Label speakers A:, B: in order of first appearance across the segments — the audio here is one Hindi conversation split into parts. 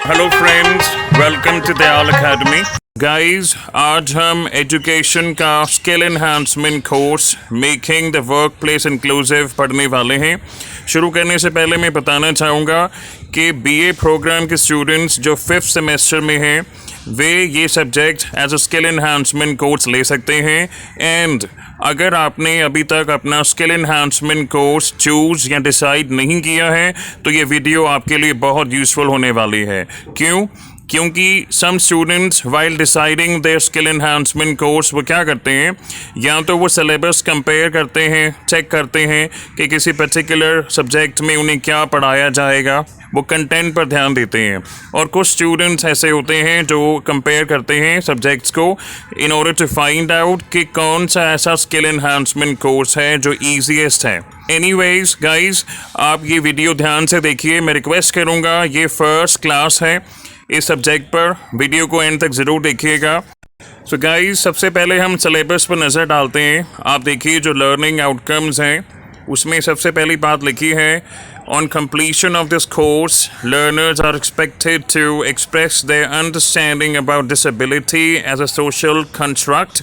A: Hello friends, welcome to Dayal academy. Guys, आज हम एजुकेशन का skill enhancement course making the workplace inclusive पढ़ने वाले हैं। शुरू करने से पहले मैं बताना चाहूँगा कि बीए प्रोग्राम के स्टूडेंट्स जो 5th सेमेस्टर में हैं वे ये subject as a skill enhancement course ले सकते हैं। एंड अगर आपने अभी तक अपना स्किल एनहांसमेंट कोर्स चूज़ या डिसाइड नहीं किया है तो ये वीडियो आपके लिए बहुत यूज़फुल होने वाली है। क्योंकि some students while deciding their skill enhancement course वो क्या करते हैं, या तो वो सिलेबस कंपेयर करते हैं, चेक करते हैं कि किसी पर्टिकुलर सब्जेक्ट में उन्हें क्या पढ़ाया जाएगा, वो कंटेंट पर ध्यान देते हैं। और कुछ स्टूडेंट्स ऐसे होते हैं जो कंपेयर करते हैं सब्जेक्ट्स को in order to find out कि कौन सा ऐसा स्किल एनहांसमेंट कोर्स है जो ईजीएस्ट है। एनीवेज गाइज, आप ये वीडियो ध्यान से देखिए। मैं रिक्वेस्ट करूँगा, ये फर्स्ट क्लास है इस सब्जेक्ट पर, वीडियो को एंड तक ज़रूर देखिएगा। सो गाइज, सबसे पहले हम सिलेबस पर नज़र डालते हैं। आप देखिए जो लर्निंग आउटकम्स हैं उसमें सबसे पहली बात लिखी है, on completion of this course learners are expected to express their understanding about disability as a social construct।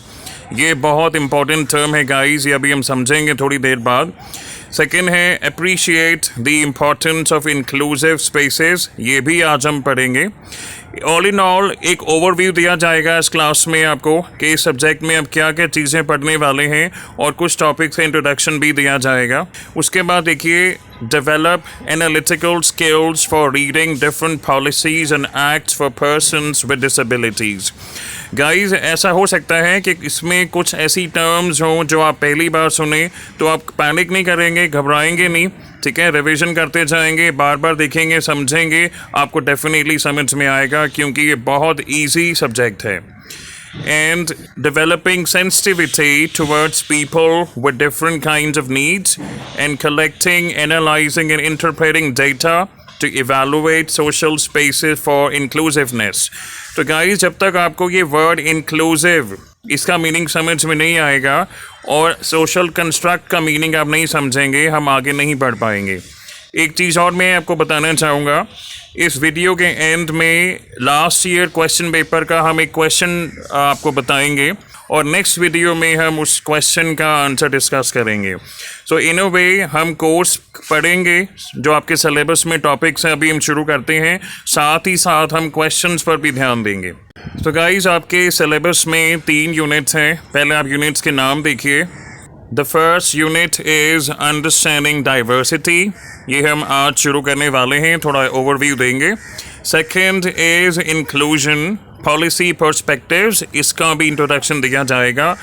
A: ये बहुत इंपॉर्टेंट टर्म है गाइज, ये अभी हम समझेंगे थोड़ी देर बाद। सेकेंड है appreciate the importance of inclusive spaces, ये भी आज हम पढ़ेंगे। ऑल इन ऑल एक ओवरव्यू दिया जाएगा इस क्लास में आपको कि इस सब्जेक्ट में अब क्या क्या चीज़ें पढ़ने वाले हैं, और कुछ टॉपिक्स का इंट्रोडक्शन भी दिया जाएगा। उसके बाद देखिए, develop analytical skills for reading different policies and acts for persons with disabilities। Guys, ऐसा हो सकता है कि इसमें कुछ ऐसी टर्म्स हों जो आप पहली बार सुने तो आप पैनिक नहीं करेंगे, घबराएंगे नहीं, ठीक है। रिवीजन करते जाएंगे, बार बार देखेंगे, समझेंगे, आपको डेफिनेटली समझ में आएगा क्योंकि ये बहुत ईजी सब्जेक्ट है। And developing sensitivity towards people with different kinds of needs and collecting, analyzing and interpreting data to evaluate social spaces for inclusiveness। तो गाइस, जब तक आपको ये वर्ड इंक्लूसिव इसका मीनिंग समझ में नहीं आएगा और सोशल कंस्ट्रक्ट का मीनिंग आप नहीं समझेंगे, हम आगे नहीं बढ़ पाएंगे। एक चीज़ और मैं आपको बताना चाहूँगा, इस वीडियो के एंड में लास्ट ईयर क्वेश्चन पेपर का हम एक क्वेश्चन आपको बताएंगे और नेक्स्ट वीडियो में हम उस क्वेश्चन का आंसर डिस्कस करेंगे। सो इन अ वे हम कोर्स पढ़ेंगे जो आपके सिलेबस में टॉपिक्स हैं, अभी हम शुरू करते हैं, साथ ही साथ हम क्वेश्चंस पर भी ध्यान देंगे। तो गाइज, आपके सिलेबस में 3 यूनिट्स हैं। पहले आप यूनिट्स के नाम देखिए। The first unit is understanding diversity, ये हम आज शुरू करने वाले हैं, थोड़ा ओवरव्यू देंगे। Second is inclusion policy perspectives, इसका भी इंट्रोडक्शन दिया जाएगा।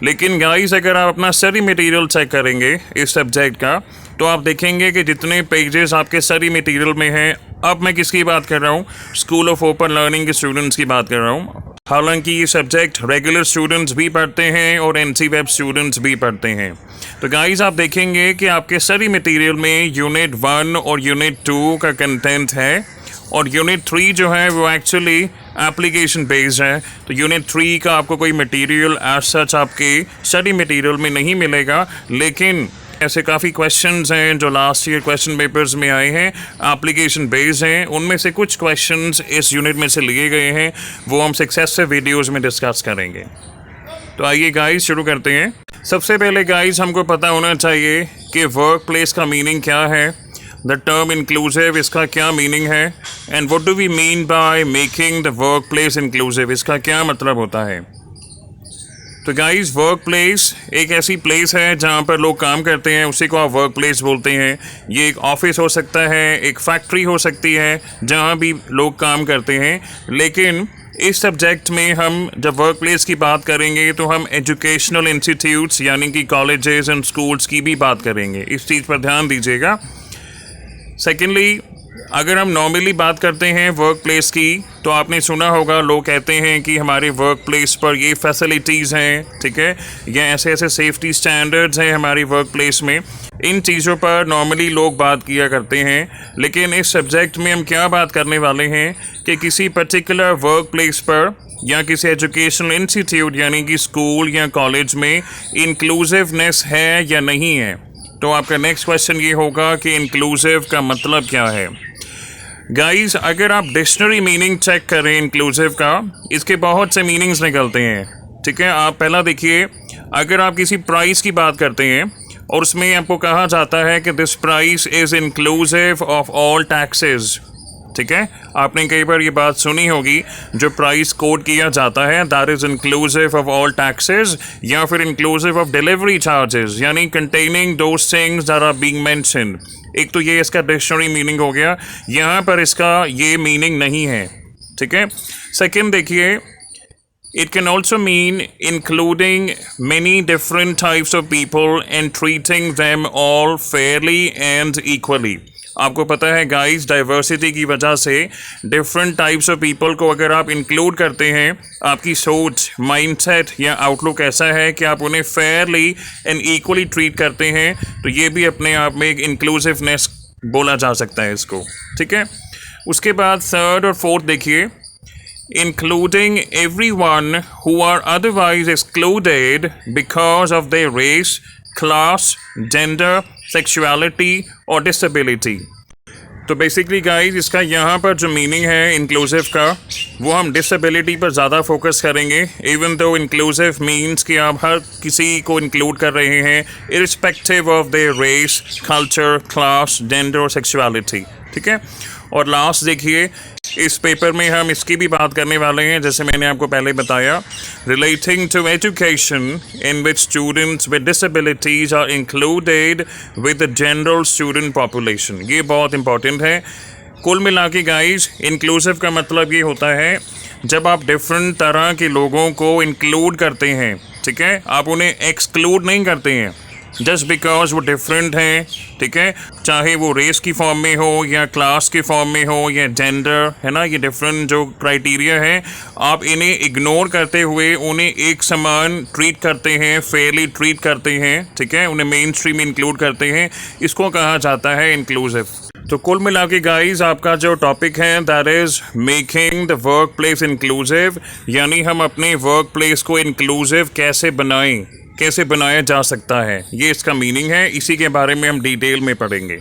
A: लेकिन गाइस, अगर आप अपना स्टडी मटेरियल चेक करेंगे इस सब्जेक्ट का तो आप देखेंगे कि जितने पेजेस आपके स्टडी मटेरियल में हैं, अब मैं किसकी बात कर रहा हूँ, स्कूल ऑफ ओपन लर्निंग के स्टूडेंट्स की बात कर रहा हूँ। हालांकि ये सब्जेक्ट रेगुलर स्टूडेंट्स भी पढ़ते हैं और एनसी वेब स्टूडेंट्स भी पढ़ते हैं। तो गाइस, आप देखेंगे कि आपके स्टडी मटेरियल में यूनिट 1 और यूनिट 2 का कंटेंट है, और यूनिट 3 जो है वो एक्चुअली एप्लीकेशन बेस्ड है। तो यूनिट 3 का आपको कोई मटेरियल एज सच आपके स्टडी मटेरियल में नहीं मिलेगा, लेकिन ऐसे काफ़ी क्वेश्चंस हैं जो लास्ट ईयर क्वेश्चन पेपर्स में आए हैं, एप्लीकेशन बेस्ड हैं। उनमें से कुछ क्वेश्चंस इस यूनिट में से लिए गए हैं, वो हम सक्सेसिव वीडियोज़ में डिस्कस करेंगे। तो आइए गाइस, शुरू करते हैं। सबसे पहले गाइस, हमको पता होना चाहिए कि वर्क प्लेस का मीनिंग क्या है, द टर्म इंक्लूसिव इसका क्या मीनिंग है, and what do we mean by making the workplace inclusive, इसका क्या मतलब होता है। तो गाइस, वर्क प्लेस एक ऐसी प्लेस है जहाँ पर लोग काम करते हैं, उसी को आप वर्क प्लेस बोलते हैं। ये एक ऑफिस हो सकता है, एक फैक्ट्री हो सकती है, जहाँ भी लोग काम करते हैं। लेकिन इस सब्जेक्ट में हम जब वर्क प्लेस की बात करेंगे तो हम एजुकेशनल इंस्टीट्यूट्स यानी कि कॉलेजेस एंड स्कूल्स की भी बात करेंगे, इस चीज़ पर ध्यान दीजिएगा। सेकेंडली, अगर हम नॉर्मली बात करते हैं वर्क प्लेस की तो आपने सुना होगा, लोग कहते हैं कि हमारे वर्क प्लेस पर ये फैसिलिटीज़ हैं, ठीक है, या ऐसे ऐसे सेफ्टी स्टैंडर्ड्स हैं हमारी वर्क प्लेस में। इन चीज़ों पर नॉर्मली लोग बात किया करते हैं, लेकिन इस सब्जेक्ट में हम क्या बात करने वाले हैं कि किसी पर्टिकुलर वर्क प्लेस पर या किसी एजुकेशनल इंस्टीट्यूट यानी कि स्कूल या कॉलेज में इंक्लूसिवनेस है या नहीं है। तो आपका नेक्स्ट क्वेश्चन ये होगा कि इंक्लूसिव का मतलब क्या है। गाइस अगर आप डिक्शनरी मीनिंग चेक करें इंक्लूसिव का, इसके बहुत से मीनिंग्स निकलते हैं। ठीक है, आप पहला देखिए, अगर आप किसी प्राइस की बात करते हैं और उसमें आपको कहा जाता है कि this price is inclusive of all taxes. ठीक है, आपने कई बार ये बात सुनी होगी, जो प्राइस कोड किया जाता है that is inclusive of all taxes, या फिर इंक्लूसिव ऑफ डिलीवरी चार्जेस, यानी containing those things that are being mentioned. एक तो ये इसका डिक्शनरी मीनिंग हो गया, यहाँ पर इसका ये मीनिंग नहीं है। ठीक है, सेकेंड देखिए, it can also mean including many different types of people and treating them all fairly and equally। आपको पता है गाइस, डाइवर्सिटी की वजह से डिफरेंट टाइप्स ऑफ पीपल को अगर आप इंक्लूड करते हैं, आपकी सोच, माइंडसेट या आउटलुक ऐसा है कि आप उन्हें फेयरली एंड इक्वली ट्रीट करते हैं, तो ये भी अपने आप में एक इंक्लूसिवनेस बोला जा सकता है इसको। ठीक है, उसके बाद थर्ड और फोर्थ देखिए, including everyone who are otherwise excluded because of their race, class, gender, sexuality or disability। तो बेसिकली गाइस इसका यहाँ पर जो मीनिंग है इंक्लूसिव का, वो हम डिसेबिलिटी पर ज़्यादा फोकस करेंगे। इवन दो इंक्लूसिव मीन्स कि आप हर किसी को इंक्लूड कर रहे हैं irrespective of their race, culture, class, gender और सेक्सुअलिटी। ठीक है, और लास्ट देखिए, इस पेपर में हम इसकी भी बात करने वाले हैं, जैसे मैंने आपको पहले बताया, relating to education in which students with disabilities are included with the general student population. ये बहुत इंपॉर्टेंट है। कुल मिला के गाइस, इंक्लूसिव का मतलब ये होता है जब आप डिफरेंट तरह के लोगों को इंक्लूड करते हैं। ठीक है, आप उन्हें एक्सक्लूड नहीं करते हैं जस्ट बिकॉज वो डिफरेंट हैं। ठीक है, चाहे वो रेस की फॉर्म में हो या क्लास के फॉर्म में हो या जेंडर, है ना, ये डिफरेंट जो क्राइटेरिया है, आप इन्हें इग्नोर करते हुए उन्हें एक समान ट्रीट करते हैं, फेयरली ट्रीट करते हैं। ठीक है, उन्हें मेन स्ट्रीम में इंक्लूड करते हैं, इसको कहा जाता है इंक्लूसिव। तो कुल मिला के गाइज आपका जो टॉपिक है that is making the workplace inclusive, यानी हम अपने वर्क प्लेस को इंक्लूसिव कैसे बनाएं, कैसे बनाया जा सकता है, ये इसका मीनिंग है। इसी के बारे में हम डिटेल में पढ़ेंगे।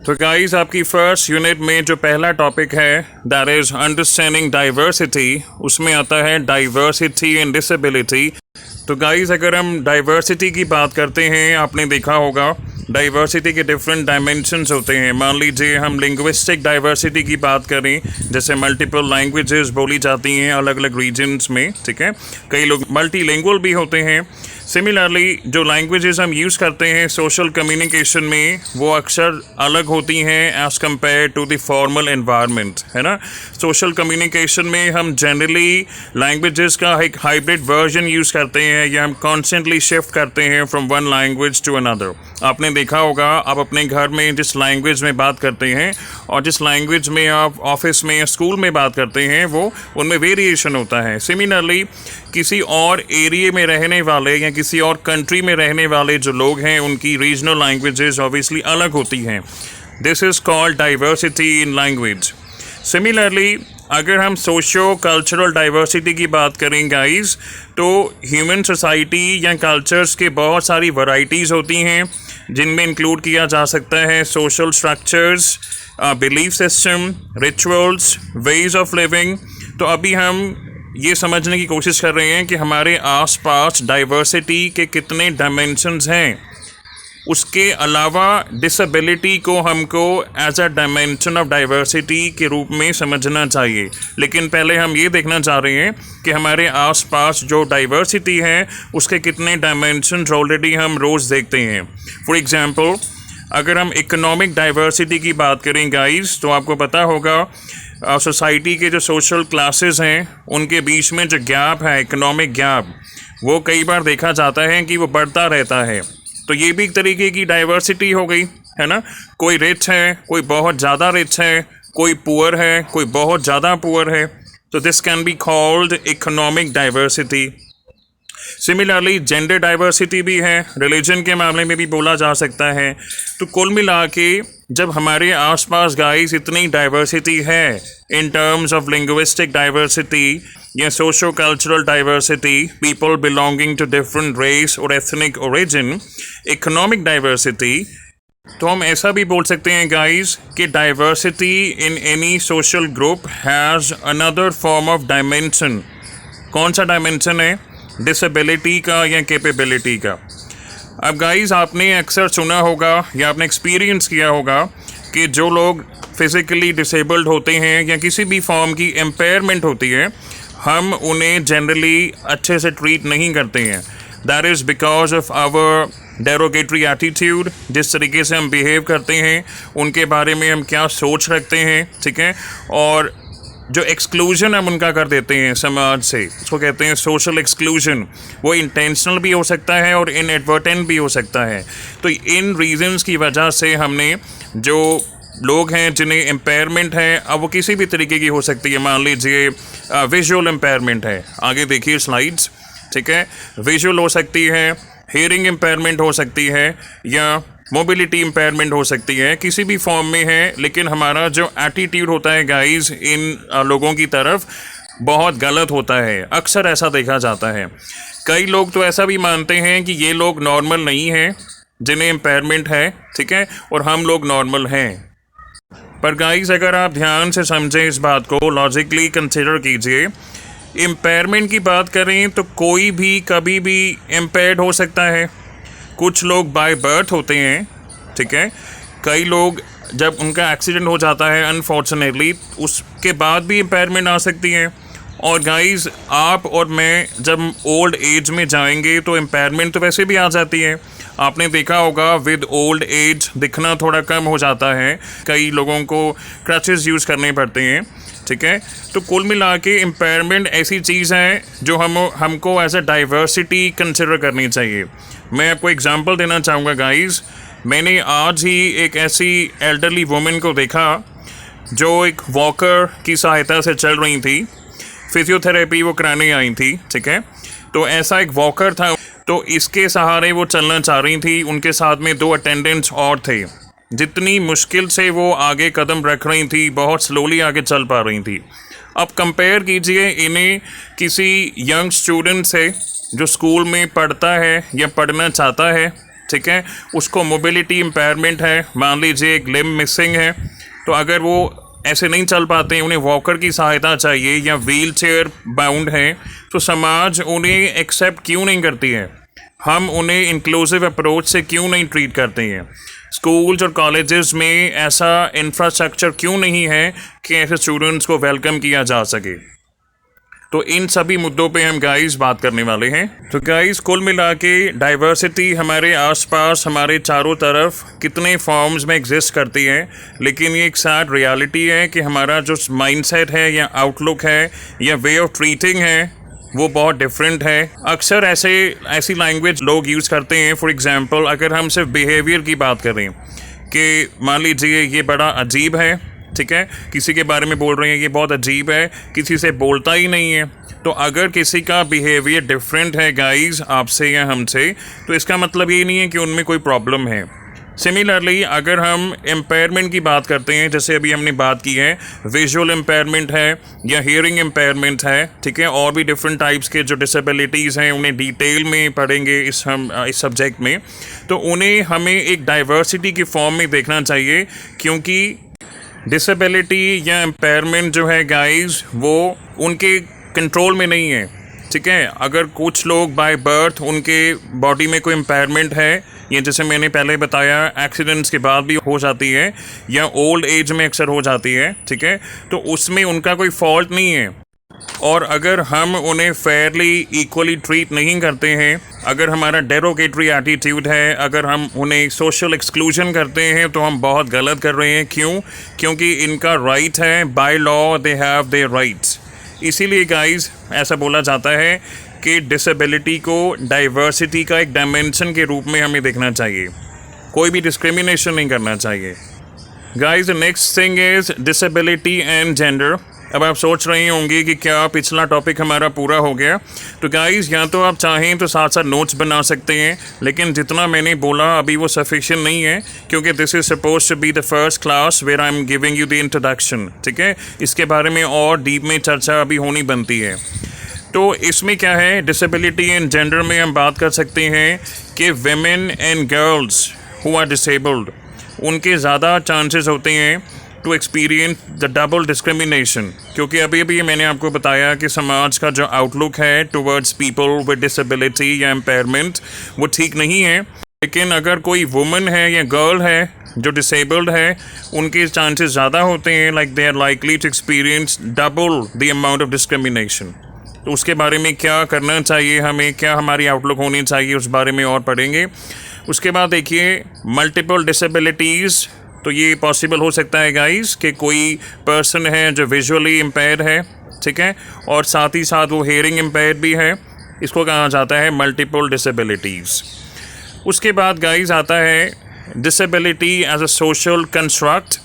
A: तो गाइस आपकी फर्स्ट यूनिट में जो पहला टॉपिक है दैट इज़ अंडरस्टैंडिंग डाइवर्सिटी, उसमें आता है डाइवर्सिटी एंड डिसेबिलिटी। तो गाइस अगर हम डाइवर्सिटी की बात करते हैं, आपने देखा होगा डाइवर्सिटी के डिफरेंट डायमेंशंस होते हैं। मान लीजिए हम लिंग्विस्टिक डाइवर्सिटी की बात करें, जैसे मल्टीपल लैंग्वेजेस बोली जाती हैं अलग अलग रीजन्स में। ठीक है, कई लोग मल्टीलिंगुअल भी होते हैं। सिमिलरली जो लैंग्वेजेस हम यूज़ करते हैं सोशल कम्युनिकेशन में, वो अक्सर अलग होती हैं as compare to the formal environment, है ना। सोशल कम्युनिकेशन में हम जनरली लैंग्वेजेस का एक हाइब्रिड वर्जन यूज़ करते हैं, या हम कॉन्स्टेंटली शिफ्ट करते हैं from one language to another. आपने देखा होगा, आप अपने घर में जिस लैंग्वेज में बात करते हैं और जिस लैंग्वेज में आप ऑफिस में या स्कूल में बात करते हैं, वो उनमें वेरिएशन होता है। सिमिलरली किसी और एरिया में रहने वाले या किसी और कंट्री में रहने वाले जो लोग हैं, उनकी रीजनल लैंग्वेजेस ऑब्वियसली अलग होती हैं। This is called diversity in language. Similarly अगर हम सोशो कल्चरल डाइवर्सिटी की बात करें गाइस, तो ह्यूमन सोसाइटी या कल्चर्स के बहुत सारी वैरायटीज़ होती हैं, जिनमें इंक्लूड किया जा सकता है social structures, belief system, rituals, ways of living. तो अभी हम ये समझने की कोशिश कर रहे हैं कि हमारे आसपास डाइवर्सिटी के कितने डायमेंशंस हैं। उसके अलावा डिसेबिलिटी को हमको as a dimension of diversity के रूप में समझना चाहिए। लेकिन पहले हम ये देखना चाह रहे हैं कि हमारे आसपास जो डाइवर्सिटी है उसके कितने डायमेंशंस ऑलरेडी हम रोज़ देखते हैं। फॉर एग्जांपल अगर हम इकोनॉमिक डाइवर्सिटी की बात करें गाइस, तो आपको पता होगा सोसाइटी के जो सोशल क्लासेस हैं उनके बीच में जो गैप है, इकोनॉमिक गैप, वो कई बार देखा जाता है कि वो बढ़ता रहता है। तो ये भी एक तरीके की डाइवर्सिटी हो गई, है ना। कोई रिच है, कोई बहुत ज़्यादा रिच है, कोई पुअर है, कोई बहुत ज़्यादा पुअर है। तो this can be called economic diversity. Similarly gender diversity भी है, रिलीजन के मामले में भी बोला जा सकता है। तो कुल मिला के जब हमारे आसपास गाइस इतनी डाइवर्सिटी है in terms of linguistic diversity या socio cultural diversity, people belonging to different race और एथनिक ओरिजिन, इकोनॉमिक डाइवर्सिटी, तो हम ऐसा भी बोल सकते हैं गाइस कि diversity in any social group has another form of dimension. कौन सा डायमेंशन है? डिसेबिलिटी का या कैपेबिलिटी का। अब गाइस आपने अक्सर सुना होगा या आपने एक्सपीरियंस किया होगा कि जो लोग फिज़िकली डिसेबल्ड होते हैं या किसी भी फॉर्म की एम्पेयरमेंट होती है, हम उन्हें जनरली अच्छे से ट्रीट नहीं करते हैं। That is because of our derogatory attitude, जिस तरीके से हम बिहेव करते हैं, उनके बारे में हम क्या सोच रखते हैं, ठीक है। और जो एक्सक्लूजन हम उनका कर देते हैं समाज से, उसको कहते हैं सोशल एक्सक्लूजन। वो इंटेंशनल भी हो सकता है और इनएडवर्टेंट भी हो सकता है। तो इन रीजंस की वजह से हमने जो लोग हैं जिन्हें एम्पेयरमेंट है, अब वो किसी भी तरीके की हो सकती है, मान लीजिए विजुअल एम्पेयरमेंट है, आगे देखिए स्लाइड्स, ठीक है। विजुअल हो सकती है, हियरिंग एम्पेयरमेंट हो सकती है, या मोबिलिटी इम्पेयरमेंट हो सकती है, किसी भी फॉर्म में है। लेकिन हमारा जो एटीट्यूड होता है गाइस इन लोगों की तरफ बहुत गलत होता है, अक्सर ऐसा देखा जाता है। कई लोग तो ऐसा भी मानते हैं कि ये लोग नॉर्मल नहीं हैं जिन्हें इम्पेयरमेंट है, ठीक है, और हम लोग नॉर्मल हैं। पर गाइस अगर आप ध्यान से समझें इस बात को, लॉजिकली कंसिडर कीजिए, इम्पेयरमेंट की बात करें तो कोई भी कभी भी इम्पेयर्ड हो सकता है। कुछ लोग बाय बर्थ होते हैं, ठीक है। कई लोग जब उनका एक्सीडेंट हो जाता है अनफॉर्चुनेटली, उसके बाद भी इम्पेयरमेंट आ सकती है। और गाइस आप और मैं जब ओल्ड एज में जाएंगे तो इम्पेयरमेंट तो वैसे भी आ जाती है। आपने देखा होगा विद ओल्ड एज दिखना थोड़ा कम हो जाता है, कई लोगों को क्रचेस यूज़ करने पड़ते हैं, ठीक है। तो कुल मिला के इम्पेयरमेंट ऐसी चीज़ है जो हमको एज अ डाइवर्सिटी कंसिडर करनी चाहिए। मैं आपको एग्जांपल देना चाहूँगा गाइस। मैंने आज ही एक ऐसी एल्डरली वुमेन को देखा जो एक वॉकर की सहायता से चल रही थी, फिजियोथेरेपी वो कराने आई थी, ठीक है। तो ऐसा एक वॉकर था, तो इसके सहारे वो चलना चाह रही थी। उनके साथ में 2 अटेंडेंट्स और थे। जितनी मुश्किल से वो आगे कदम रख रही थी, बहुत स्लोली आगे चल पा रही थी। अब कंपेयर कीजिए इन्हें किसी यंग स्टूडेंट से जो स्कूल में पढ़ता है या पढ़ना चाहता है, ठीक है, उसको मोबिलिटी इम्पेयरमेंट है, मान लीजिए एक लिम्ब मिसिंग है। तो अगर वो ऐसे नहीं चल पाते, उन्हें वॉकर की सहायता चाहिए या व्हील चेयर बाउंड है, तो समाज उन्हें एक्सेप्ट क्यों नहीं करती है? हम उन्हें इंक्लूसिव अप्रोच से क्यों नहीं ट्रीट करते हैं? स्कूल्स और कॉलेजेस में ऐसा इंफ्रास्ट्रक्चर क्यों नहीं है कि ऐसे स्टूडेंट्स को वेलकम किया जा सके? तो इन सभी मुद्दों पे हम गाइस बात करने वाले हैं। तो गाइस कुल मिला के डाइवर्सिटी हमारे आसपास, हमारे चारों तरफ कितने फॉर्म्स में एग्जिस्ट करती है, लेकिन ये एक सैड रियलिटी है कि हमारा जो माइंडसेट है या आउटलुक है या वे ऑफ ट्रीटिंग है वो बहुत डिफरेंट है। अक्सर ऐसी लैंग्वेज लोग यूज़ करते हैं। फॉर एग्जांपल अगर हम सिर्फ बिहेवियर की बात करें कि मान लीजिए ये बड़ा अजीब है, ठीक है, किसी के बारे में बोल रहे हैं ये बहुत अजीब है, किसी से बोलता ही नहीं है। तो अगर किसी का बिहेवियर डिफरेंट है गाइस आपसे या हमसे, तो इसका मतलब ये नहीं है कि उनमें कोई प्रॉब्लम है। सिमिलरली अगर हम एम्पेयरमेंट की बात करते हैं, जैसे अभी हमने बात की है, विजुअल एम्पेयरमेंट है या हियरिंग एम्पेयरमेंट है, ठीक है, और भी डिफरेंट टाइप्स के जो डिसेबिलिटीज़ हैं उन्हें डिटेल में पढ़ेंगे इस सब्जेक्ट में। तो उन्हें हमें एक डाइवर्सिटी की फॉर्म में देखना चाहिए, क्योंकि डिसेबिलिटी या एम्पेयरमेंट जो है गाइस वो उनके कंट्रोल में नहीं है, ठीक है। अगर कुछ लोग बाय बर्थ उनके बॉडी में कोई एम्पेयरमेंट है, ये जैसे मैंने पहले बताया एक्सीडेंट्स के बाद भी हो जाती है या ओल्ड एज में अक्सर हो जाती है, ठीक है, तो उसमें उनका कोई फॉल्ट नहीं है। और अगर हम उन्हें फेयरली इक्वली ट्रीट नहीं करते हैं, अगर हमारा डेरोगेटरी एटीट्यूड है, अगर हम उन्हें सोशल एक्सक्लूजन करते हैं, तो हम बहुत गलत कर रहे हैं। क्यों? क्योंकि इनका राइट है, by law they have their rights. इसीलिए गाइस ऐसा बोला जाता है कि डिसेबिलिटी को डाइवर्सिटी का एक डायमेंशन के रूप में हमें देखना चाहिए, कोई भी डिस्क्रिमिनेशन नहीं करना चाहिए। Guys the next thing is disability and gender. अब आप सोच रहे होंगे कि क्या पिछला टॉपिक हमारा पूरा हो गया। तो गाइस या तो आप चाहें तो साथ साथ नोट्स बना सकते हैं, लेकिन जितना मैंने बोला अभी वो सफिशिएंट नहीं है, क्योंकि this is suppose to be the first class where I am giving you the introduction, ठीक है। इसके बारे में और डीप में चर्चा अभी होनी बनती है। तो इसमें क्या है, डिसेबिलिटी एंड जेंडर में हम बात कर सकते हैं कि women and girls who are disabled, उनके ज़्यादा चांसेस होते हैं to experience the double discrimination, क्योंकि अभी अभी मैंने आपको बताया कि समाज का जो आउटलुक है टुवर्ड्स पीपल विद डिसेबिलिटी या एम्पेयरमेंट वो ठीक नहीं है। लेकिन अगर कोई वुमन है या गर्ल है जो डिसेबल्ड है, उनके चांसेस ज़्यादा होते हैं, like they are likely to experience double the amount of discrimination. तो उसके बारे में क्या करना चाहिए हमें, क्या हमारी आउटलुक होनी चाहिए, उस बारे में और पढ़ेंगे। उसके बाद देखिए मल्टीपल डिसेबिलिटीज़, तो ये पॉसिबल हो सकता है गाइस कि कोई पर्सन है जो विजुअली इम्पेयर्ड है, ठीक है, और साथ ही साथ वो हेयरिंग इम्पेयर्ड भी है, इसको कहा जाता है मल्टीपल डिसेबिलिटीज़। उसके बाद गाइस आता है disability as a social construct,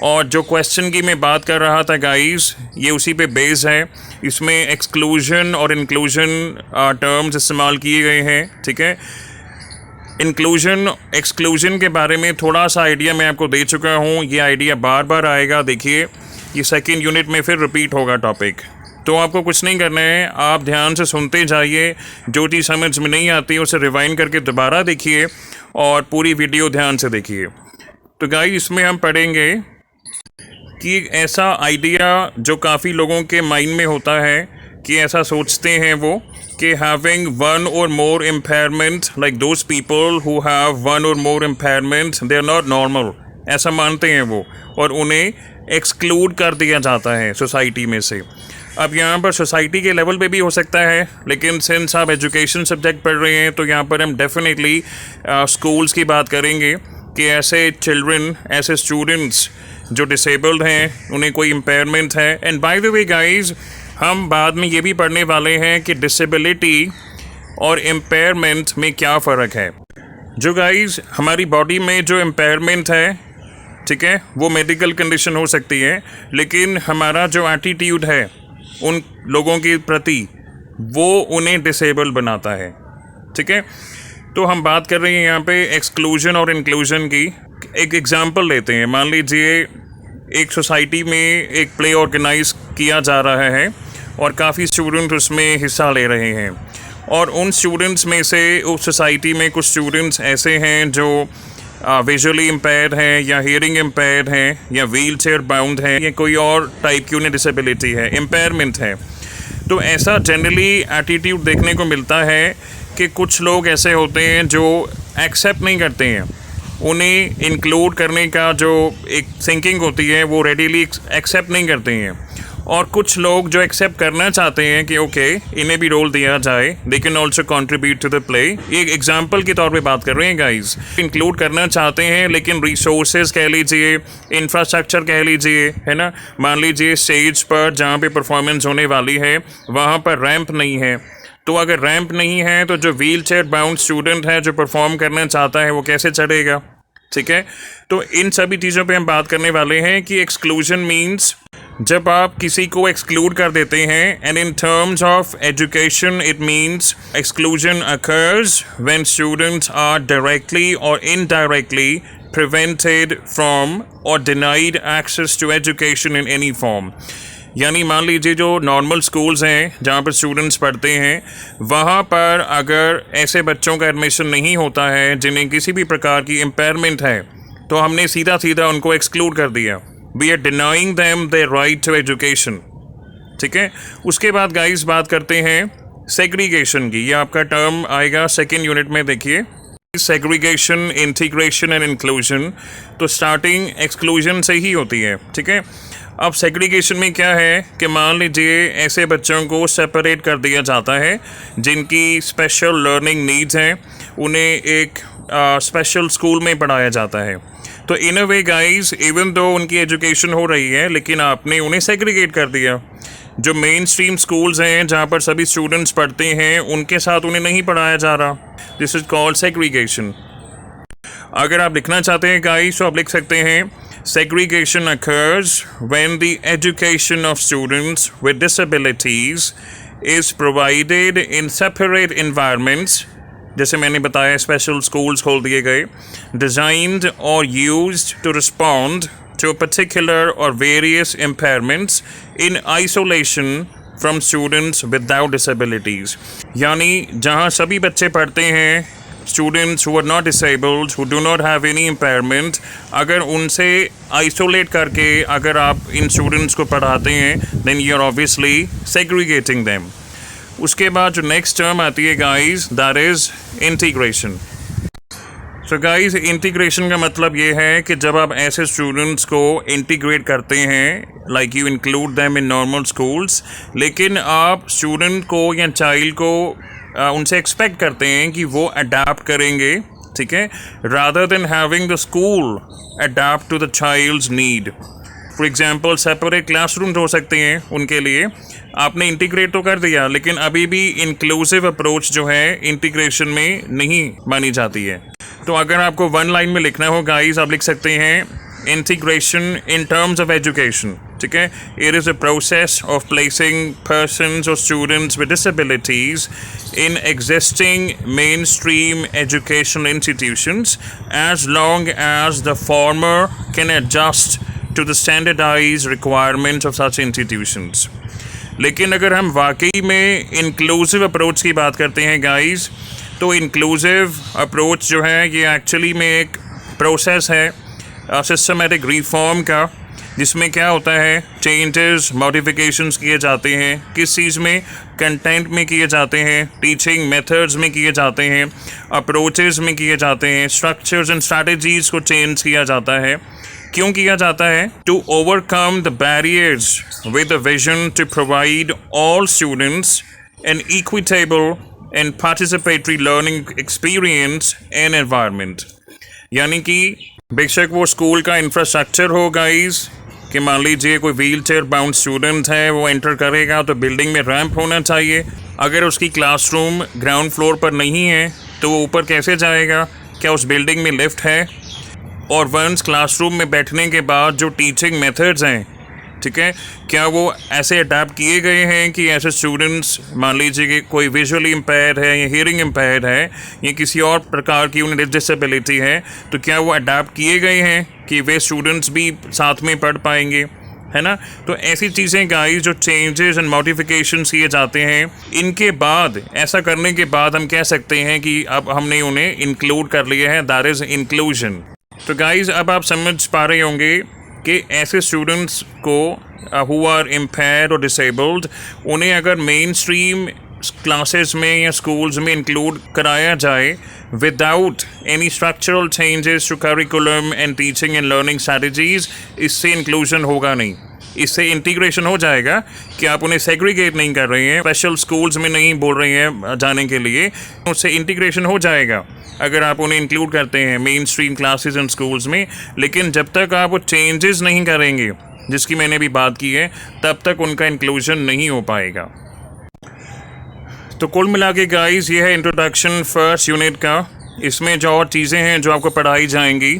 A: और जो क्वेश्चन की मैं बात कर रहा था गाइस ये उसी पे बेस है। इसमें एक्सक्लूजन और इंक्लूजन टर्म्स इस्तेमाल किए गए हैं, ठीक है। इंक्लूजन एक्सक्लूजन के बारे में थोड़ा सा आइडिया मैं आपको दे चुका हूँ, ये आइडिया बार बार आएगा, देखिए ये सेकंड यूनिट में फिर रिपीट होगा टॉपिक। तो आपको कुछ नहीं करना है, आप ध्यान से सुनते जाइए, जो चीज़ समझ में नहीं आती उसे रिवाइंड करके दोबारा देखिए और पूरी वीडियो ध्यान से देखिए। तो गाइस इसमें हम पढ़ेंगे कि एक ऐसा आइडिया जो काफ़ी लोगों के माइंड में होता है कि ऐसा सोचते हैं वो कि having one or more impairment, like those people who have one or more impairment they are not normal, ऐसा मानते हैं वो, और उन्हें एक्सक्लूड कर दिया जाता है सोसाइटी में से। अब यहाँ पर सोसाइटी के लेवल पे भी हो सकता है, लेकिन सिंस आप एजुकेशन सब्जेक्ट पढ़ रहे हैं तो यहाँ पर हम डेफिनेटली स्कूल्स की बात करेंगे कि ऐसे चिल्ड्रन, ऐसे स्टूडेंट्स जो डिसेबल्ड हैं, उन्हें कोई इम्पेयरमेंट है। And by the way guys, हम बाद में ये भी पढ़ने वाले हैं कि डिसेबिलिटी और इम्पेयरमेंट में क्या फ़र्क है। जो गाइस हमारी बॉडी में जो इम्पेयरमेंट है, ठीक है, वो मेडिकल कंडीशन हो सकती है, लेकिन हमारा जो एटीट्यूड है उन लोगों के प्रति वो उन्हें डिसेबल बनाता है, ठीक है। तो हम बात कर रहे हैं यहाँ पे एक्सक्लूजन और इंक्लूजन की। एक एग्जांपल लेते हैं, मान लीजिए एक सोसाइटी में एक प्ले ऑर्गेनाइज किया जा रहा है और काफ़ी स्टूडेंट उसमें हिस्सा ले रहे हैं, और उन स्टूडेंट्स में से उस सोसाइटी में कुछ स्टूडेंट्स ऐसे हैं जो विजुअली इम्पेयर्ड हैं या हियरिंग इम्पेयर्ड हैं या व्हील चेयर बाउंड हैं या कोई और टाइप की उन्हें डिसेबिलिटी है, इम्पेयरमेंट है। तो ऐसा जनरली एटीट्यूड देखने को मिलता है कि कुछ लोग ऐसे होते हैं जो एक्सेप्ट नहीं करते हैं, उन्हें इंक्लूड करने का जो एक थिंकिंग होती है वो रेडीली एक्सेप्ट नहीं करते हैं, और कुछ लोग जो एक्सेप्ट करना चाहते हैं कि ओके इन्हें भी रोल दिया जाए, they can also contribute to the play. एक एग्जाम्पल के तौर पे बात कर रहे हैं गाइस, इंक्लूड करना चाहते हैं लेकिन रिसोर्सेज कह लीजिए, इंफ्रास्ट्रक्चर कह लीजिए, है ना, मान लीजिए स्टेज पर जहाँ पे परफॉर्मेंस होने वाली है वहाँ पर रैंप नहीं है, तो अगर रैंप नहीं है तो जो व्हील चेयर बाउंड स्टूडेंट है जो परफॉर्म करना चाहता है वो कैसे चढ़ेगा, ठीक है। तो इन सभी चीज़ों पे हम बात करने वाले हैं कि एक्सक्लूजन मीन्स जब आप किसी को एक्सक्लूड कर देते हैं, and in terms of education it means exclusion occurs when students are directly और indirectly prevented from or denied access to education in any form। यानी मान लीजिए जो नॉर्मल स्कूल्स हैं जहाँ पर स्टूडेंट्स पढ़ते हैं, वहाँ पर अगर ऐसे बच्चों का एडमिशन नहीं होता है जिन्हें किसी भी प्रकार की इम्पेयरमेंट है, तो हमने सीधा सीधा उनको एक्सक्लूड कर दिया। We are denying them their right to education, ठीक है। उसके बाद गाइस बात करते हैं सेग्रीगेशन की, ये आपका टर्म आएगा सेकेंड यूनिट में, देखिए सेग्रीगेशन, इंटीग्रेशन एंड इंक्लूजन। तो स्टार्टिंग एक्सक्लूजन से ही होती है, ठीक है। अब सेग्रीगेशन में क्या है कि मान लीजिए ऐसे बच्चों को सेपरेट कर दिया जाता है जिनकी स्पेशल लर्निंग नीड्स हैं, उन्हें एक स्पेशल स्कूल में पढ़ाया जाता है। तो इन अ वे गाइस, इवन दो उनकी एजुकेशन हो रही है लेकिन आपने उन्हें सेग्रीगेट कर दिया। जो मेन स्ट्रीम स्कूल्स हैं जहाँ पर सभी स्टूडेंट्स पढ़ते हैं उनके साथ उन्हें नहीं पढ़ाया जा रहा। This is called segregation. अगर आप लिखना चाहते हैं गाइस तो आप लिख सकते हैं segregation occurs when the education of students with disabilities is provided in separate environments, जैसे मैंने बताया स्पेशल स्कूल्स खोल दिए गए, designed or used to respond to a particular or various impairments in isolation from students without disabilities। यानी जहाँ सभी बच्चे पढ़ते हैं students who are not disabled, who do not have any impairment, अगर उनसे आइसोलेट करके अगर आप इन स्टूडेंट्स को पढ़ाते हैं then you are obviously segregating them. उसके बाद जो नेक्स्ट टर्म आती है guys, that is integration. So guys, integration का मतलब ये है कि जब आप ऐसे स्टूडेंट्स को इंटीग्रेट करते हैं, like you include them in normal schools, लेकिन आप स्टूडेंट को या चाइल्ड को उनसे एक्सपेक्ट करते हैं कि वो अडाप्ट करेंगे, ठीक है, rather than having the school adapt to the child's need. For example, separate classroom हो सकते हैं उनके लिए, आपने इंटीग्रेट तो कर दिया लेकिन अभी भी इंक्लूसिव अप्रोच जो है इंटीग्रेशन में नहीं मानी जाती है। तो अगर आपको वन लाइन में लिखना हो गाइस, आप लिख सकते हैं integration in terms of education, ठीक है, it is a process of placing persons or students with disabilities in existing mainstream educational institutions as long as the former can adjust to the standardized requirements of such institutions। लेकिन अगर हम वाकई में इंक्लूसिव अप्रोच की बात करते हैं गाइस, तो इंक्लूसिव अप्रोच जो है ये एक्चुअली में एक प्रोसेस है सिस्टमेटिक रिफॉर्म का, जिसमें क्या होता है, चेंजेस मॉडिफिकेशंस किए जाते हैं। किस चीज़ में? कंटेंट में किए जाते हैं, टीचिंग मेथड्स में किए जाते हैं, अप्रोचेस में किए जाते हैं, स्ट्रक्चर्स एंड स्ट्रैटेजीज़ को चेंज किया जाता है। क्यों किया जाता है? To overcome the barriers with a vision to provide all students an equitable and participatory learning experience and environment. यानी कि बेशक वो स्कूल का इंफ्रास्ट्रक्चर हो गाइस, कि मान लीजिए कोई व्हील चेयर बाउंड स्टूडेंट है, वो एंटर करेगा तो बिल्डिंग में रैंप होना चाहिए। अगर उसकी क्लासरूम ग्राउंड फ्लोर पर नहीं है तो वो ऊपर कैसे जाएगा? क्या उस बिल्डिंग में लिफ्ट है? और वंस क्लासरूम में बैठने के बाद जो टीचिंग मेथड्स हैं, ठीक है, क्या वो ऐसे अडेप्ट किए गए हैं कि ऐसे स्टूडेंट्स, मान लीजिए कि कोई विजुअली इम्पेयर्ड है या हियरिंग इम्पेयर्ड है या किसी और प्रकार की उन्हें डिसेबिलिटी है, तो क्या वो अडेप्ट किए गए हैं कि वे स्टूडेंट्स भी साथ में पढ़ पाएंगे, है ना? तो ऐसी चीज़ें गाइस जो चेंजेस एंड मॉडिफिकेशंस किए जाते हैं, इनके बाद, ऐसा करने के बाद हम कह सकते हैं कि अब हमने उन्हें इंक्लूड कर लिया है, दैट इज़ इंक्लूजन। तो गाइस, अब आप समझ पा रहे होंगे कि ऐसे स्टूडेंट्स को हु आर इम्पेयर्ड और डिसेबल्ड, उन्हें अगर मेन स्ट्रीम क्लासेस में या स्कूल्स में इंक्लूड कराया जाए without any structural changes to curriculum and teaching and learning strategies, इससे इंक्लूजन होगा नहीं। इससे इंटीग्रेशन हो जाएगा कि आप उन्हें सेग्रीगेट नहीं कर रहे हैं, स्पेशल स्कूल्स में नहीं बोल रहे हैं जाने के लिए, उससे इंटीग्रेशन हो जाएगा अगर आप उन्हें इंक्लूड करते हैं main stream classes and schools में। लेकिन जब तक आप वो चेंजेस नहीं करेंगे जिसकी मैंने भी बात की है, तब तक उनका इंक्लूजन नहीं हो पाएगा। तो कुल मिला के गाइस, ये है इंट्रोडक्शन फर्स्ट यूनिट का। इसमें जो और चीज़ें हैं जो आपको पढ़ाई जाएंगी,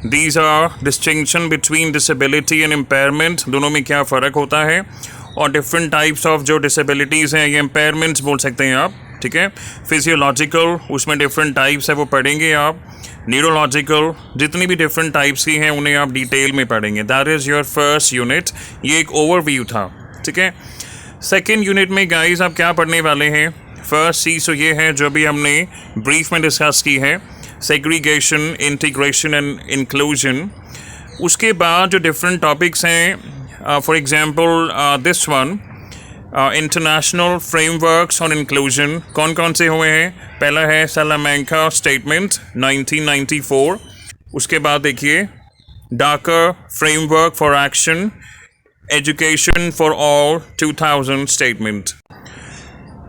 A: these are distinction between disability and impairment, दोनों में क्या फ़र्क होता है, और डिफरेंट टाइप्स ऑफ जो डिसेबिलिटीज़ हैं, ये इम्पेयरमेंट्स बोल सकते हैं आप, ठीक है। फिजियोलॉजिकल, उसमें डिफरेंट टाइप्स है, वो पढ़ेंगे आप। न्यूरोलॉजिकल, जितनी भी डिफरेंट टाइप्स की हैं उन्हें आप डिटेल में पढ़ेंगे। That is your first unit. ये एक ओवरव्यू था, ठीक है। सेकेंड यूनिट में गाइस आप क्या पढ़ने वाले हैं? फर्स्ट चीज़ तो ये है जो भी हमने ब्रीफ में डिस्कस की है, सेग्रीगेशन, इंटीग्रेशन एंड इंक्लूजन। उसके बाद जो डिफरेंट टॉपिक्स हैं, for example this one, international frameworks on inclusion, कौन कौन से हुए हैं? पहला है सलामैंका स्टेटमेंट 1994। उसके बाद देखिए Dhaka framework for action education for all 2000 statement.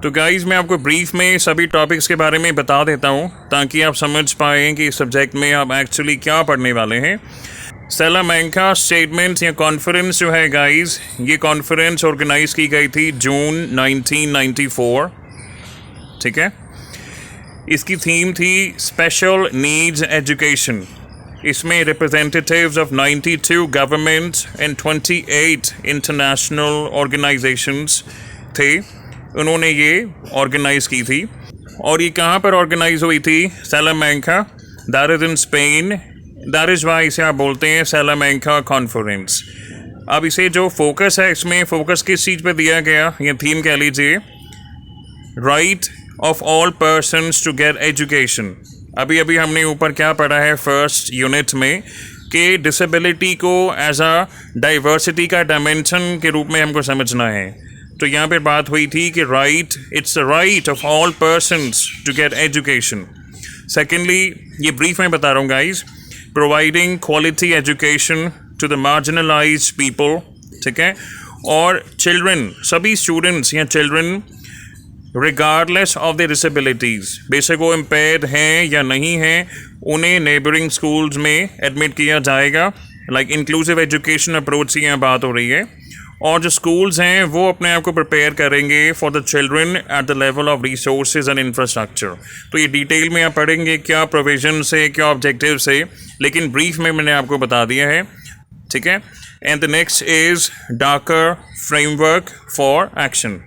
A: तो गाइस मैं आपको ब्रीफ में सभी टॉपिक्स के बारे में बता देता हूँ ताकि आप समझ पाएँ कि इस सब्जेक्ट में आप एक्चुअली क्या पढ़ने वाले हैं। सलामैंका स्टेटमेंट या कॉन्फ्रेंस जो है गाइस, ये कॉन्फ्रेंस ऑर्गेनाइज की गई थी जून 1994, ठीक है। इसकी थीम थी स्पेशल नीड्स एजुकेशन। इसमें representatives of 92 governments and 28 international organisations थे, उन्होंने ये ऑर्गेनाइज की थी। और ये कहाँ पर ऑर्गेनाइज हुई थी? Salamanca, that is in Spain. That is why इसे आप बोलते हैं सलामैंका कॉन्फ्रेंस। अब इसे जो फोकस है, इसमें फोकस किस चीज़ पे दिया गया, ये थीम कह लीजिए, right of all persons to get education. अभी अभी हमने ऊपर क्या पढ़ा है फर्स्ट यूनिट में कि डिसेबिलिटी को एज अ डाइवर्सिटी का डायमेंशन के रूप में हमको समझना है। तो यहाँ पे बात हुई थी कि right, it's the right of all persons to get education. Secondly, ये ब्रीफ में बता रहा हूँ guys, providing quality education to the marginalised people, ठीक है, और चिल्ड्रन, सभी स्टूडेंट्स या children regardless of the disabilities, बेशक वो इम्पेयर्ड हैं या नहीं हैं, उन्हें नेबरिंग स्कूल्स में एडमिट किया जाएगा। लाइक इंक्लूसिव एजुकेशन अप्रोच की यहाँ बात हो रही है। और जो स्कूल्स हैं वो अपने आप को प्रिपेयर करेंगे for the children at the level of resources and infrastructure. तो ये डिटेल में आप पढ़ेंगे क्या प्रोविजन से, क्या ऑब्जेक्टिव से, लेकिन ब्रीफ में मैंने आपको बता दिया है, ठीक है। And the next is Dakar framework for action.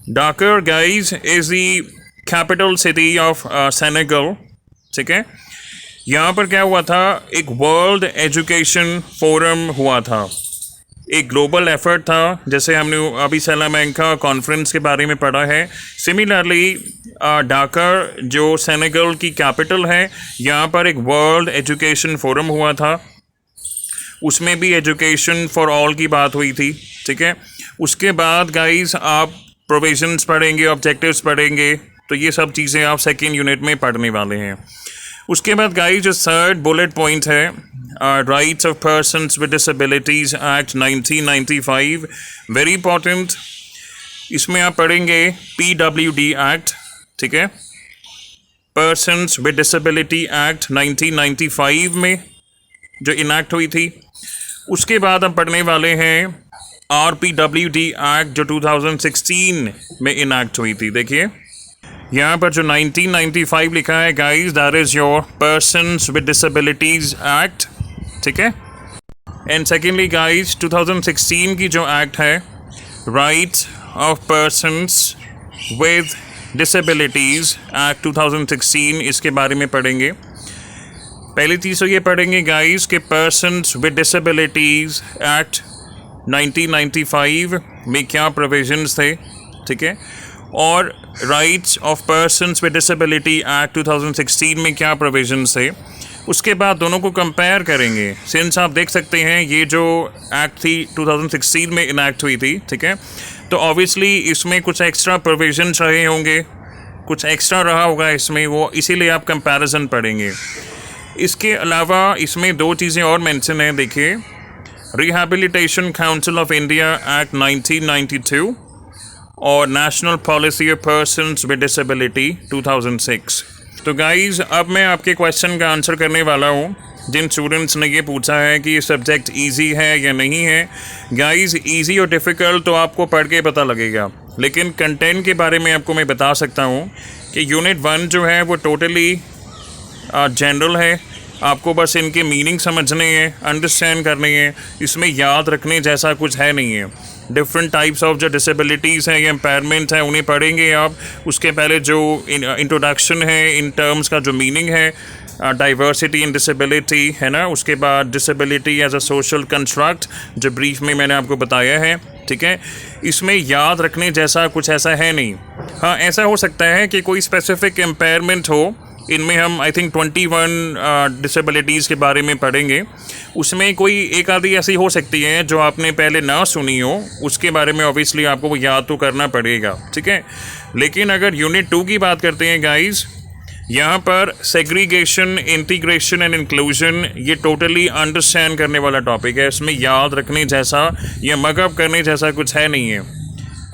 A: Dakar guys is the capital city of Senegal, ठीक है। यहाँ पर क्या हुआ था, एक वर्ल्ड एजुकेशन फोरम हुआ था, एक ग्लोबल एफर्ट था, जैसे हमने अभी सैलामैंका कॉन्फ्रेंस के बारे में पढ़ा है। सिमिलरली डाकर जो सेनेगल की कैपिटल है, यहाँ पर एक वर्ल्ड एजुकेशन फोरम हुआ था, उसमें भी एजुकेशन फॉर ऑल की बात हुई थी, ठीक है। उसके बाद गाइस आप प्रोविजंस पढ़ेंगे, ऑब्जेक्टिव्स पढ़ेंगे, तो ये सब चीज़ें आप सेकेंड यूनिट में पढ़ने वाले हैं। उसके बाद गाइस जो थर्ड बुलेट पॉइंट है, rights of persons with disabilities act 1995, very important. इसमें आप पढ़ेंगे PWD एक्ट, ठीक है, पर्सन्स विद डिसेबिलिटी एक्ट 1995 में जो इनैक्ट हुई थी। उसके बाद हम पढ़ने वाले हैं RPWD एक्ट जो 2016 में इनैक्ट हुई थी। देखिए यहाँ पर जो 1995 लिखा है guys, that is your persons with disabilities act, ठीक है। एंड सेकेंडली गाइस 2016 की जो एक्ट है, rights of persons with disabilities act 2016, इसके बारे में पढ़ेंगे। पहली चीज़ तो ये पढ़ेंगे गाइस कि पर्सन्स विद डिसेबिलिटीज एक्ट 1995 में क्या प्रोविजंस थे, ठीक है, और rights of persons with disability act 2016 में क्या प्रोविजंस थे। उसके बाद दोनों को कंपेयर करेंगे। सिंस आप देख सकते हैं ये जो एक्ट थी 2016 में इनैक्ट हुई थी, ठीक है, तो ऑब्वियसली इसमें कुछ एक्स्ट्रा प्रोविजंस रहे होंगे, कुछ एक्स्ट्रा रहा होगा इसमें, वो इसीलिए आप कंपैरिजन पढ़ेंगे। इसके अलावा इसमें दो चीज़ें और मेंशन हैं, देखिए, rehabilitation council of India act 1992 और national policy of persons with disability 2006। तो गाइज़ अब मैं आपके क्वेश्चन का आंसर करने वाला हूँ जिन स्टूडेंट्स ने ये पूछा है कि ये सब्जेक्ट इजी है या नहीं है। गाइज़ इजी और डिफ़िकल्ट तो आपको पढ़ के पता लगेगा, लेकिन कंटेंट के बारे में आपको मैं बता सकता हूँ कि यूनिट 1 जो है वो टोटली जनरल है। आपको बस इनके मीनिंग समझने हैं, अंडरस्टैंड करने हैं, इसमें याद रखने जैसा कुछ है नहीं है। डिफरेंट टाइप्स ऑफ जो डिसेबिलिटीज़ हैं या इम्पेयरमेंट हैं उन्हें पढ़ेंगे आप। उसके पहले जो इंट्रोडक्शन है, इन टर्म्स का जो मीनिंग है, डाइवर्सिटी इन डिसेबिलिटी है ना, उसके बाद disability as a social construct जो ब्रीफ में मैंने आपको बताया है, ठीक है। इसमें याद रखने जैसा कुछ ऐसा है नहीं। हाँ, ऐसा हो सकता है कि कोई स्पेसिफिक इम्पेयरमेंट हो, इनमें हम आई थिंक 21 डिसेबिलिटीज़ के बारे में पढ़ेंगे। उसमें कोई एक आधी ऐसी हो सकती है जो आपने पहले ना सुनी हो, उसके बारे में ऑब्वियसली आपको वो याद तो करना पड़ेगा, ठीक है। लेकिन अगर यूनिट 2 की बात करते हैं गाइज़, यहाँ पर सेग्रीगेशन, इंटीग्रेशन एंड इंक्लूजन, ये टोटली अंडरस्टैंड करने वाला टॉपिक है। इसमें याद रखने जैसा या मगअप करने जैसा कुछ है नहीं है।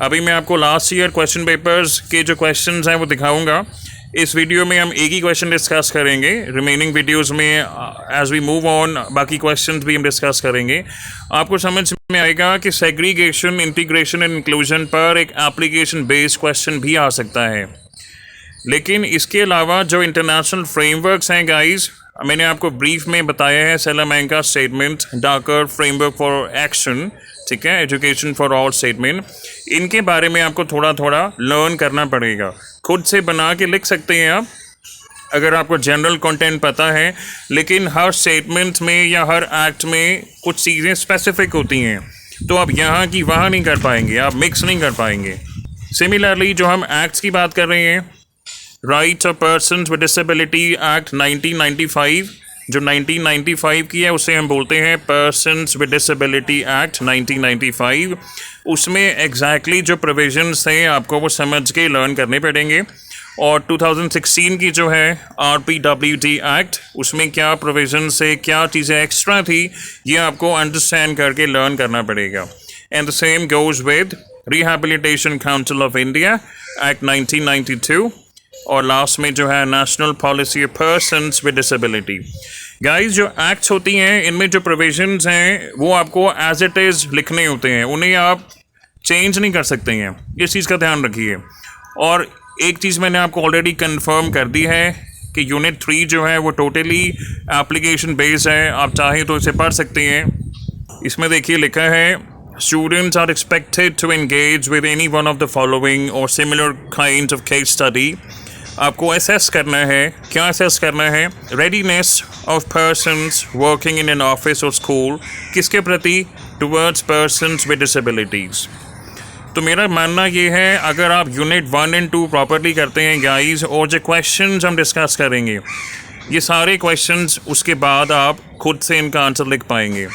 A: अभी मैं आपको लास्ट ईयर क्वेश्चन पेपर्स के जो क्वेश्चन हैं वो दिखाऊँगा। इस वीडियो में हम एक ही क्वेश्चन डिस्कस करेंगे, रिमेनिंग वीडियोस में एज वी मूव ऑन बाकी क्वेश्चंस भी हम डिस्कस करेंगे। आपको समझ में आएगा कि सेग्रीगेशन, इंटीग्रेशन एंड इंक्लूजन पर एक एप्लीकेशन बेस्ड क्वेश्चन भी आ सकता है। लेकिन इसके अलावा जो इंटरनेशनल फ्रेमवर्क्स हैं गाइज, मैंने आपको ब्रीफ में बताया है, सैलामैंका स्टेटमेंट, डाकर फ्रेमवर्क फॉर एक्शन, ठीक है, एजुकेशन फॉर ऑल स्टेटमेंट, इनके बारे में आपको थोड़ा थोड़ा लर्न करना पड़ेगा। खुद से बना के लिख सकते हैं आप अगर आपको जनरल कंटेंट पता है, लेकिन हर स्टेटमेंट में या हर एक्ट में कुछ चीज़ें स्पेसिफिक होती हैं, तो आप यहाँ की वहाँ नहीं कर पाएंगे, आप मिक्स नहीं कर पाएंगे। सिमिलरली जो हम एक्ट्स की बात कर रहे हैं, rights of persons with disability act 1995, जो 1995 की है उसे हम बोलते हैं पर्सन्स विद डिसेबिलिटी एक्ट 1995। उसमें एग्जैक्टली जो प्रोविजंस थे आपको वो समझ के लर्न करने पड़ेंगे। और 2016 की जो है RPWD एक्ट, उसमें क्या प्रोविजंस से क्या चीज़ें एक्स्ट्रा थी ये आपको अंडरस्टैंड करके लर्न करना पड़ेगा। And the same goes with rehabilitation council of India act 1992, और लास्ट में जो है national policy of persons with disability. Guys जो एक्ट्स होती हैं इनमें जो प्रोविजंस हैं वो आपको एज इट इज़ लिखने होते हैं, उन्हें आप चेंज नहीं कर सकते हैं, इस चीज़ का ध्यान रखिए। और एक चीज़ मैंने आपको ऑलरेडी कंफर्म कर दी है कि यूनिट 3 जो है वो टोटली एप्लीकेशन बेस्ड है, आप चाहें तो इसे पढ़ सकते हैं। इसमें देखिए लिखा है, students are expected to engage with any one of the following or similar kind of case study. आपको असेस करना है, क्या असेस करना है? Readiness of persons working in an office or school, किसके प्रति? Towards persons with disabilities. तो मेरा मानना ये है, अगर आप यूनिट 1 एंड 2 प्रॉपर्ली करते हैं गाइस, और जो क्वेश्चंस हम डिस्कस करेंगे ये सारे क्वेश्चंस उसके बाद आप खुद से इनका आंसर लिख पाएंगे।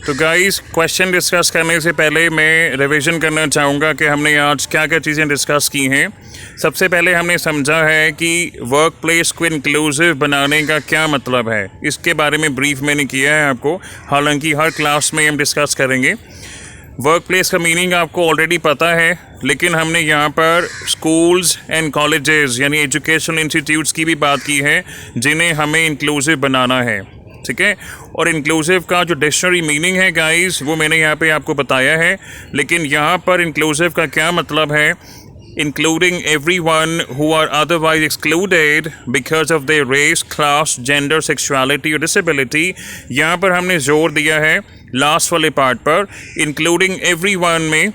A: तो गाइस क्वेश्चन डिस्कस करने से पहले मैं रिवीजन करना चाहूँगा कि हमने आज क्या क्या चीज़ें डिस्कस की हैं। सबसे पहले हमने समझा है कि वर्क प्लेस को इंक्लूसिव बनाने का क्या मतलब है, इसके बारे में ब्रीफ मैंने किया है आपको, हालांकि हर क्लास में हम डिस्कस करेंगे। वर्क प्लेस का मीनिंग आपको ऑलरेडी पता है, लेकिन हमने यहाँ पर स्कूल्स एंड कॉलेजेस यानी एजुकेशन इंस्टीट्यूट्स की भी बात की है जिन्हें हमें इंक्लूसिव बनाना है, ठीक है। और इंक्लूसिव का जो डिक्शनरी मीनिंग है गाइस वो मैंने यहाँ पे आपको बताया है, लेकिन यहाँ पर इंक्लूसिव का क्या मतलब है? including everyone who are otherwise excluded because of their race, class, gender, sexuality or disability। यहाँ पर हमने जोर दिया है लास्ट वाले पार्ट पर, including everyone में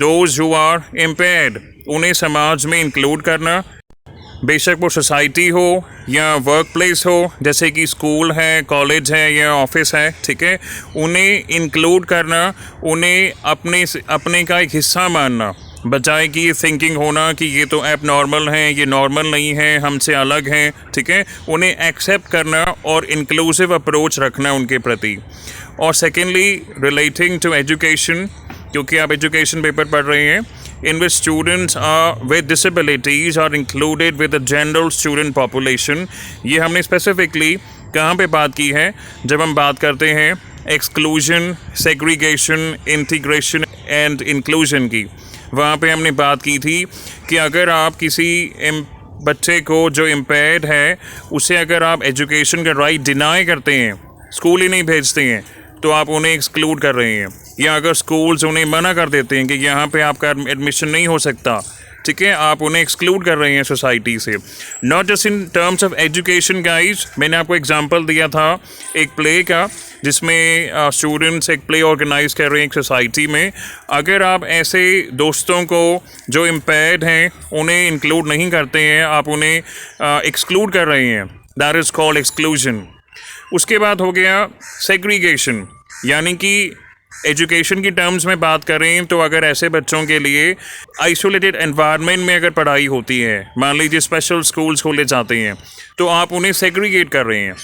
A: those who are impaired, उन्हें समाज में इंक्लूड करना, बेशक वो सोसाइटी हो या वर्क प्लेस हो, जैसे कि स्कूल है, कॉलेज है या ऑफिस है, ठीक है, उन्हें इंक्लूड करना, उन्हें अपने का एक हिस्सा मानना, बजाय कि ये थिंकिंग होना कि ये तो एब नॉर्मल हैं, ये नॉर्मल नहीं हैं, हमसे अलग हैं, ठीक है, उन्हें एक्सेप्ट करना और इंक्लूसिव अप्रोच रखना उनके प्रति। और सेकेंडली रिलेटिंग टू एजुकेशन, क्योंकि आप एजुकेशन पेपर पढ़ रहे हैं, in which students are with disabilities are included with the general student population। ये हमने स्पेसिफिकली कहाँ पे बात की है? जब हम बात करते हैं exclusion, segregation, integration and inclusion की, वहाँ पे हमने बात की थी कि अगर आप किसी बच्चे को जो इम्पेयर्ड है उसे अगर आप एजुकेशन का राइट डिनाई करते हैं, स्कूल ही नहीं भेजते हैं, तो आप उन्हें एक्सक्लूड कर रहे हैं। या अगर स्कूल्स उन्हें मना कर देते हैं कि यहाँ पे आपका एडमिशन नहीं हो सकता, ठीक है, आप उन्हें एक्सक्लूड कर रहे हैं सोसाइटी से। Not just in terms of education guys, मैंने आपको एग्जांपल दिया था एक प्ले का जिसमें स्टूडेंट्स एक प्ले ऑर्गेनाइज कर रहे हैं एक सोसाइटी में। अगर आप ऐसे दोस्तों को जो इम्पेयर्ड हैं उन्हें इंक्लूड नहीं करते हैं, आप उन्हें एक्सक्लूड कर रहे हैं, दैट इज़ कॉल्ड एक्सक्लूजन। उसके बाद हो गया सेग्रीगेशन, यानी कि एजुकेशन की टर्म्स में बात करें तो अगर ऐसे बच्चों के लिए आइसोलेटेड एनवायरनमेंट में अगर पढ़ाई होती है, मान लीजिए स्पेशल स्कूल्स खोले जाते हैं, तो आप उन्हें सेग्रीगेट कर रहे हैं।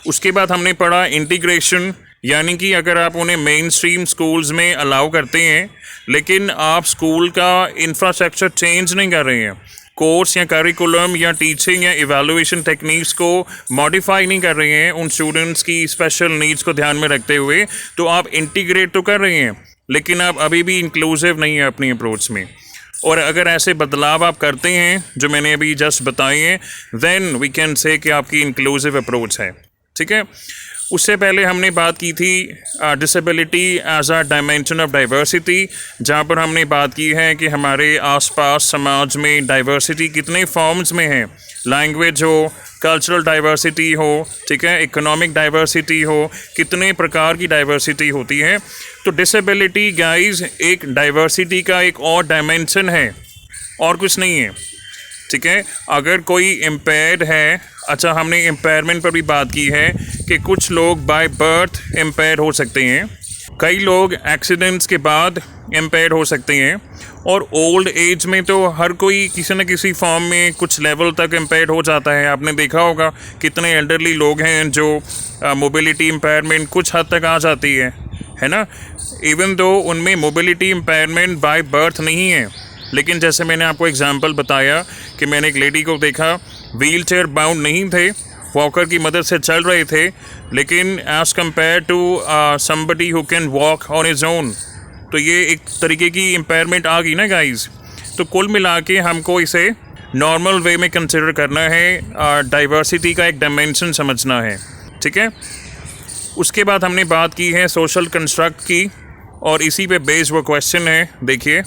A: उसके बाद हमने पढ़ा इंटीग्रेशन, यानी कि अगर आप उन्हें मेन स्ट्रीम स्कूल्स में अलाउ करते हैं लेकिन आप स्कूल का इंफ्रास्ट्रक्चर चेंज नहीं कर रहे हैं, कोर्स या करिकुलम या टीचिंग या इवैल्यूएशन टेक्निक्स को मॉडिफाई नहीं कर रहे हैं उन स्टूडेंट्स की स्पेशल नीड्स को ध्यान में रखते हुए, तो आप इंटीग्रेट तो कर रहे हैं लेकिन आप अभी भी इंक्लूसिव नहीं है अपनी अप्रोच में। और अगर ऐसे बदलाव आप करते हैं जो मैंने अभी जस्ट बताए हैं, देन वी कैन से कि आपकी इंक्लूसिव अप्रोच है, ठीक है। उससे पहले हमने बात की थी disability as a dimension of diversity, जहाँ पर हमने बात की है कि हमारे आसपास समाज में डाइवर्सिटी कितने फॉर्म्स में है, लैंग्वेज हो, कल्चरल डाइवर्सिटी हो, ठीक है, इकोनॉमिक डाइवर्सिटी हो, कितने प्रकार की डाइवर्सिटी होती है। तो डिसेबिलिटी गाइज एक डाइवर्सिटी का एक और डायमेंशन है और कुछ नहीं है, ठीक है। अगर कोई इम्पेयर्ड है, अच्छा हमने इम्पेयरमेंट पर भी बात की है कि कुछ लोग बाय बर्थ इम्पेयर हो सकते हैं, कई लोग एक्सीडेंट्स के बाद इम्पेयर्ड हो सकते हैं, और ओल्ड एज में तो हर कोई किसी न किसी फॉर्म में कुछ लेवल तक इम्पेयर्ड हो जाता है। आपने देखा होगा कितने एल्डरली लोग हैं जो मोबिलिटी इम्पेयरमेंट कुछ हद तक आ जाती है ना, इवन दो उनमें मोबिलिटी इम्पेयरमेंट बाय बर्थ नहीं है। लेकिन जैसे मैंने आपको एग्जांपल बताया कि मैंने एक लेडी को देखा, व्हील चेयर बाउंड नहीं थे, वॉकर की मदद से चल रहे थे, लेकिन as compare to somebody who can walk on his own, तो ये एक तरीके की इम्पेयरमेंट आ गई ना गाइस। तो कुल मिला के हमको इसे नॉर्मल वे में कंसिडर करना है, डाइवर्सिटी का एक डायमेंशन समझना है, ठीक है। उसके बाद हमने बात की है सोशल कंस्ट्रक्ट की, और इसी पे बेस्ड वो क्वेश्चन है। देखिए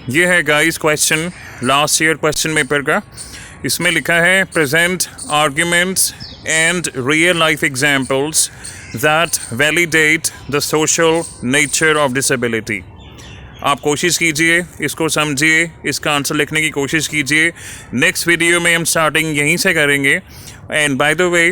A: ये है guys question, last year question paper का। इसमें लिखा है present arguments and real life examples that validate the social nature of disability. आप कोशिश कीजिए, इसको समझिए, इसका आंसर लिखने की कोशिश कीजिए। नेक्स्ट वीडियो में हम स्टार्टिंग यहीं से करेंगे। And by the way,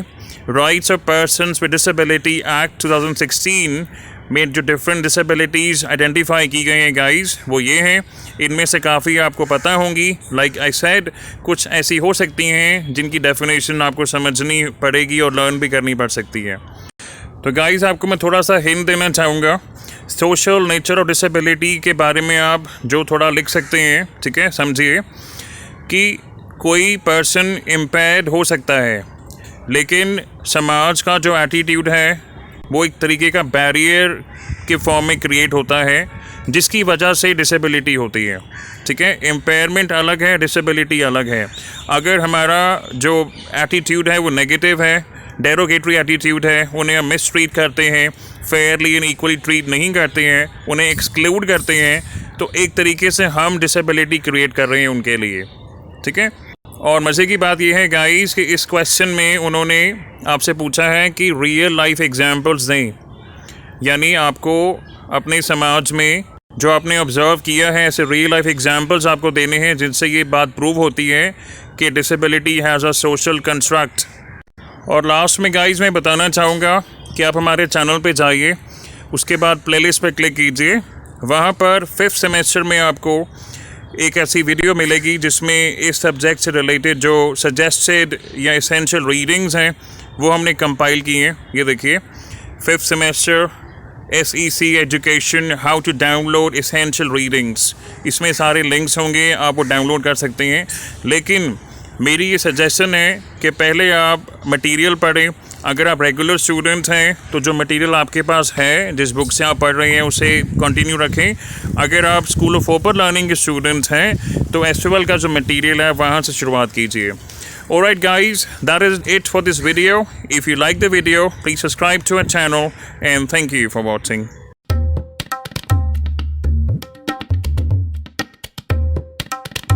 A: rights of persons with disability act 2016 में जो डिफरेंट डिसेबिलिटीज़ आइडेंटिफाई की गई हैं गाइस, वो ये हैं। इनमें से काफ़ी आपको पता होंगी, लाइक आई सेड, कुछ ऐसी हो सकती हैं जिनकी डेफिनेशन आपको समझनी पड़ेगी और लर्न भी करनी पड़ सकती है। तो गाइस आपको मैं थोड़ा सा हिंट देना चाहूँगा सोशल नेचर ऑफ डिसेबिलिटी के बारे में। आप जो थोड़ा लिख सकते हैं, ठीक है, समझिए कि कोई पर्सन इम्पेयर्ड हो सकता है, लेकिन समाज का जो एटीट्यूड है वो एक तरीके का बैरियर के फॉर्म में क्रिएट होता है, जिसकी वजह से डिसेबिलिटी होती है, ठीक है। इम्पेयरमेंट अलग है, डिसेबिलिटी अलग है। अगर हमारा जो एटीट्यूड है वो नेगेटिव है, डेरोगेटरी एटीट्यूड है, उन्हें हम मिस ट्रीट करते हैं, फेयरली एंड इक्वली ट्रीट नहीं करते हैं, उन्हें एक्सक्लूड करते हैं, तो एक तरीके से हम डिसेबिलिटी क्रिएट कर रहे हैं उनके लिए, ठीक है। और मज़े की बात यह है गाइस कि इस क्वेश्चन में उन्होंने आपसे पूछा है कि रियल लाइफ एग्जांपल्स दें, यानी आपको अपने समाज में जो आपने ऑब्ज़र्व किया है ऐसे रियल लाइफ एग्जांपल्स आपको देने हैं, जिनसे ये बात प्रूव होती है कि disability has a social construct. और लास्ट में गाइस मैं बताना चाहूँगा कि आप हमारे चैनल पे जाइए, उसके बाद प्लेलिस्ट पे क्लिक कीजिए, वहाँ पर 5th सेमेस्टर में आपको एक ऐसी वीडियो मिलेगी जिसमें इस सब्जेक्ट से रिलेटेड जो सजेस्टेड या एसेंशियल रीडिंग्स हैं वो हमने कंपाइल की हैं। ये देखिए, 5th semester SEC education, how to download essential readings, इसमें सारे लिंक्स होंगे, आप वो डाउनलोड कर सकते हैं। लेकिन मेरी ये सजेशन है कि पहले आप मटेरियल पढ़ें। अगर आप रेगुलर स्टूडेंट हैं तो जो मटेरियल आपके पास है, जिस बुक से आप पढ़ रहे हैं, उसे कंटिन्यू रखें। अगर आप स्कूल ऑफ ओपर लर्निंग के स्टूडेंट्स हैं तो एसएल का जो मटेरियल है वहाँ से शुरुआत कीजिए। Alright guys, that is it for this video. If you like the video, please subscribe to our channel and thank you for watching.